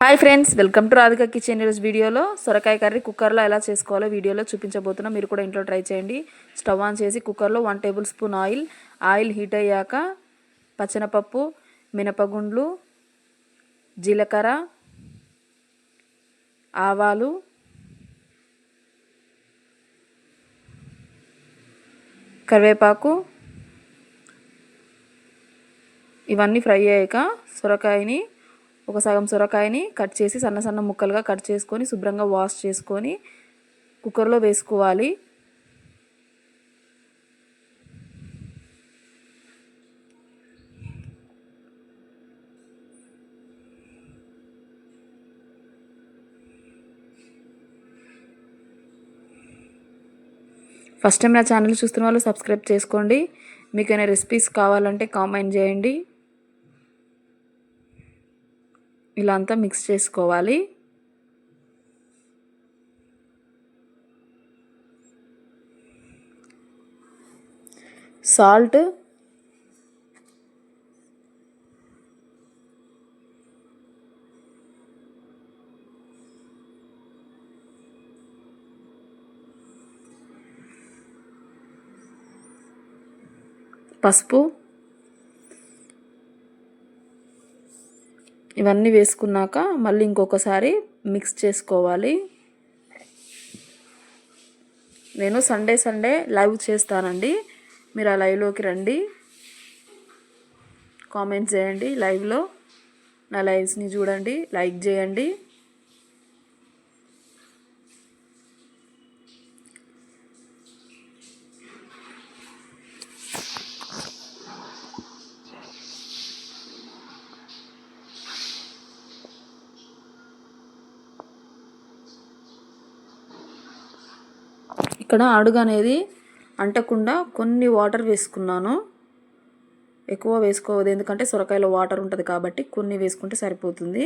Hi friends, welcome to Radhika kitchen. ఈరోజు వీడియోలో సొరకాయ కర్రీ కుక్కర్లో ఎలా చేసుకోవాలో వీడియోలో చూపించబోతున్నా. మీరు కూడా ఇంట్లో ట్రై చేయండి. స్టవ్ ఆన్ చేసి కుక్కర్లో 1 టేబుల్ స్పూన్ ఆయిల్ హీట్ అయ్యాక పచ్చనపప్పు, మినపగుండ్లు, జీలకర్ర, ఆవాలు, కరివేపాకు ఇవన్నీ ఫ్రై అయ్యాక ఒక సగం సొరకాయని కట్ చేసి సన్న సన్న ముక్కలుగా కట్ చేసుకొని శుభ్రంగా వాష్ చేసుకొని కుక్కర్లో వేసుకోవాలి. ఫస్ట్ టైం నా ఛానల్ చూస్తున్న వాళ్ళు సబ్స్క్రైబ్ చేసుకోండి. మీకు ఏమైనా రెసిపీస్ కావాలంటే కామెంట్ చేయండి. ఇలా అంతా మిక్స్ చేసుకోవాలి. సాల్ట్, పసుపు ఇవన్నీ వేసుకున్నాక మళ్ళీ ఇంకొకసారి మిక్స్ చేసుకోవాలి. నేను సండే లైవ్ చేస్తానండి. మీరు ఆ లైవ్లోకి రండి, కామెంట్స్ చేయండి. లైవ్లో నా లైవ్స్ని చూడండి, లైక్ చేయండి. ఇక్కడ అడుగు అనేది అంటకుండా కొన్ని వాటర్ వేసుకున్నాను. ఎక్కువ వేసుకోవద్దు, ఎందుకంటే సొరకాయలో వాటర్ ఉంటుంది కాబట్టి కొన్ని వేసుకుంటే సరిపోతుంది.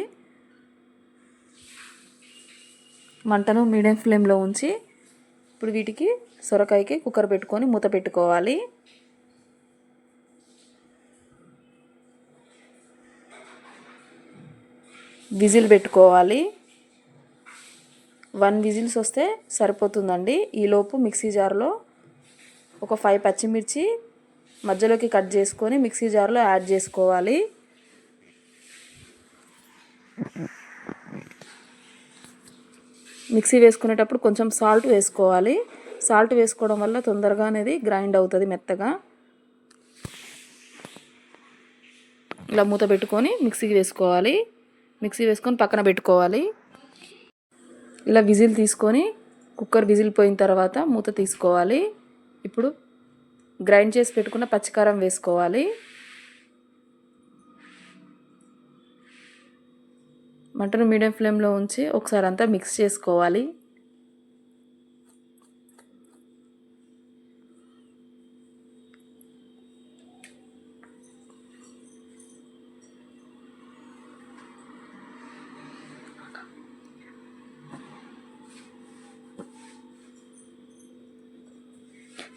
మంటను మీడియం ఫ్లేమ్లో ఉంచి ఇప్పుడు వీటికి సొరకాయకి కుక్కర్ పెట్టుకొని మూత పెట్టుకోవాలి. విజిల్ పెట్టుకోవాలి. 1 విజిల్స్ వస్తే సరిపోతుందండి. ఈలోపు మిక్సీ జార్లో ఒక 5 పచ్చిమిర్చి మధ్యలోకి కట్ చేసుకొని మిక్సీ జార్లో యాడ్ చేసుకోవాలి. మిక్సీ వేసుకునేటప్పుడు కొంచెం సాల్ట్ వేసుకోవాలి. సాల్ట్ వేసుకోవడం వల్ల తొందరగా అనేది గ్రైండ్ అవుతుంది మెత్తగా. ఇలా మూత పెట్టుకొని మిక్సీకి వేసుకోవాలి. మిక్సీ వేసుకొని పక్కన పెట్టుకోవాలి. ఇలా విజిల్ తీసుకొని కుక్కర్ విజిల్ పోయిన తర్వాత మూత తీసుకోవాలి. ఇప్పుడు గ్రైండ్ చేసి పెట్టుకున్న పచ్చికారం వేసుకోవాలి. మంటను మీడియం ఫ్లేమ్లో ఉంచి ఒకసారి అంతా మిక్స్ చేసుకోవాలి.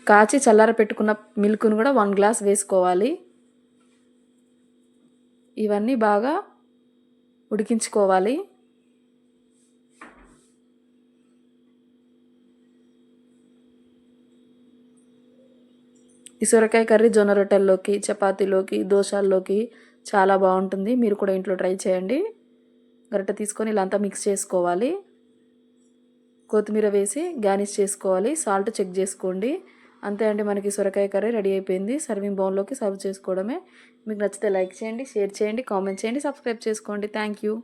కాచి చల్లార పెట్టుకున్న మిల్క్ను కూడా 1 గ్లాస్ వేసుకోవాలి. ఇవన్నీ బాగా ఉడికించుకోవాలి. ఈ సొరకాయ కర్రీ జొన్న రొట్టెల్లోకి, చపాతీలోకి, దోశల్లోకి చాలా బాగుంటుంది. మీరు కూడా ఇంట్లో ట్రై చేయండి. గరిటె తీసుకొని ఇలా అంతా మిక్స్ చేసుకోవాలి. కొత్తిమీర వేసి గార్నిష్ చేసుకోవాలి. సాల్ట్ చెక్ చేసుకోండి. అంతే అండి, మనకి సొరకాయ కర్రీ రెడీ అయిపోయింది. సర్వింగ్ బౌల్లోకి సర్వ్ చేసుకోవడమే. మీకు నచ్చితే లైక్ చేయండి, షేర్ చేయండి, కామెంట్ చేయండి, సబ్స్క్రైబ్ చేసుకోండి. Thank you.